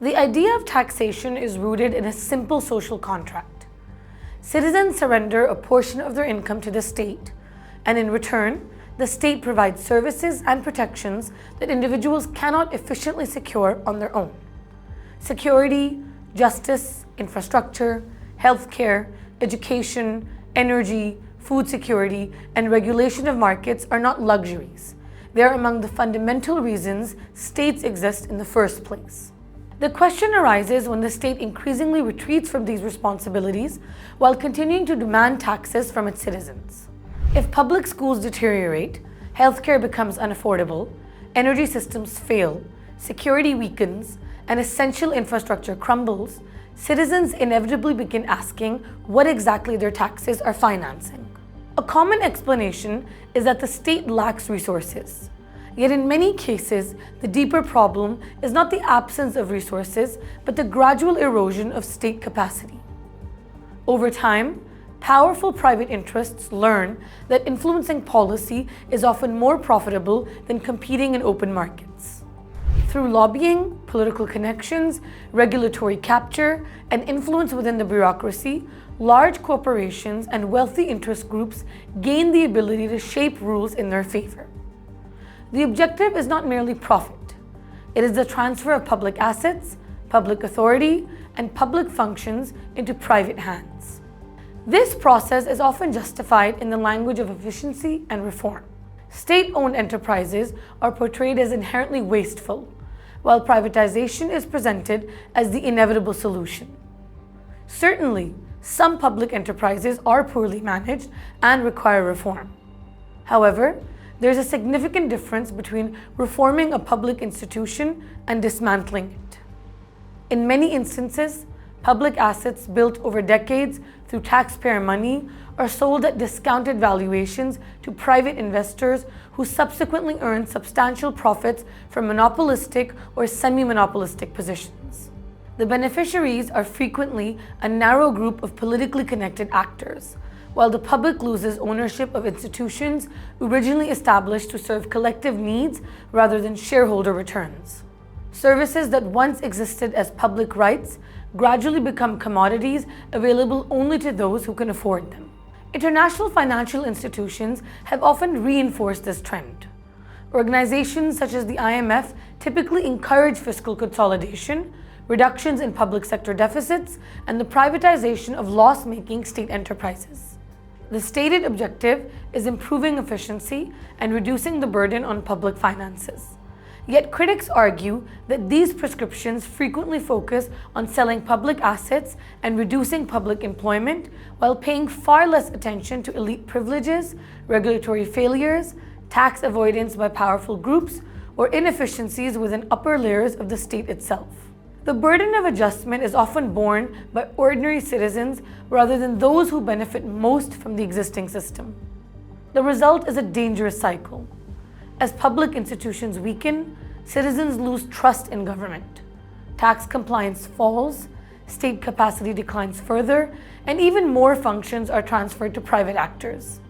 The idea of taxation is rooted in a simple social contract. Citizens surrender a portion of their income to the state, and in return, the state provides services and protections that individuals cannot efficiently secure on their own. Security, justice, infrastructure, healthcare, education, energy, food security, and regulation of markets are not luxuries. They are among the fundamental reasons states exist in the first place. The question arises when the state increasingly retreats from these responsibilities while continuing to demand taxes from its citizens. If public schools deteriorate, healthcare becomes unaffordable, energy systems fail, security weakens, and essential infrastructure crumbles, citizens inevitably begin asking what exactly their taxes are financing. A common explanation is that the state lacks resources. Yet in many cases, the deeper problem is not the absence of resources, but the gradual erosion of state capacity. Over time, powerful private interests learn that influencing policy is often more profitable than competing in open markets. Through lobbying, political connections, regulatory capture, and influence within the bureaucracy, large corporations and wealthy interest groups gain the ability to shape rules in their favor. The objective is not merely profit. It is the transfer of public assets, public authority, and public functions into private hands. This process is often justified in the language of efficiency and reform. State-owned enterprises are portrayed as inherently wasteful, while privatization is presented as the inevitable solution. Certainly, some public enterprises are poorly managed and require reform. However, there is a significant difference between reforming a public institution and dismantling it. In many instances, public assets built over decades through taxpayer money are sold at discounted valuations to private investors who subsequently earn substantial profits from monopolistic or semi-monopolistic positions. The beneficiaries are frequently a narrow group of politically connected actors, while the public loses ownership of institutions originally established to serve collective needs rather than shareholder returns. Services that once existed as public rights gradually become commodities available only to those who can afford them. International financial institutions have often reinforced this trend. Organizations such as the IMF typically encourage fiscal consolidation, reductions in public sector deficits, and the privatization of loss-making state enterprises. The stated objective is improving efficiency and reducing the burden on public finances. Yet critics argue that these prescriptions frequently focus on selling public assets and reducing public employment while paying far less attention to elite privileges, regulatory failures, tax avoidance by powerful groups, or inefficiencies within upper layers of the state itself. The burden of adjustment is often borne by ordinary citizens rather than those who benefit most from the existing system. The result is a dangerous cycle. As public institutions weaken, citizens lose trust in government. Tax compliance falls, state capacity declines further, and even more functions are transferred to private actors.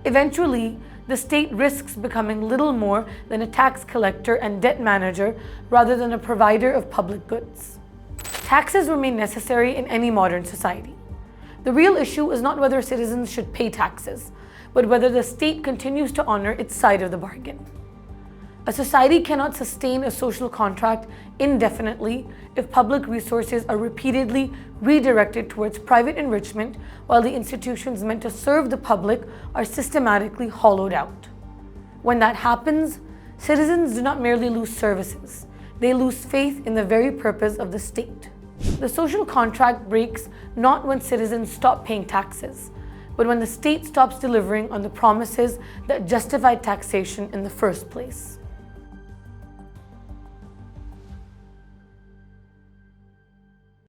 Eventually, the state risks becoming little more than a tax collector and debt manager rather than a provider of public goods. Taxes remain necessary in any modern society. The real issue is not whether citizens should pay taxes, but whether the state continues to honor its side of the bargain. A society cannot sustain a social contract indefinitely if public resources are repeatedly redirected towards private enrichment while the institutions meant to serve the public are systematically hollowed out. When that happens, citizens do not merely lose services, they lose faith in the very purpose of the state. The social contract breaks not when citizens stop paying taxes, but when the state stops delivering on the promises that justified taxation in the first place.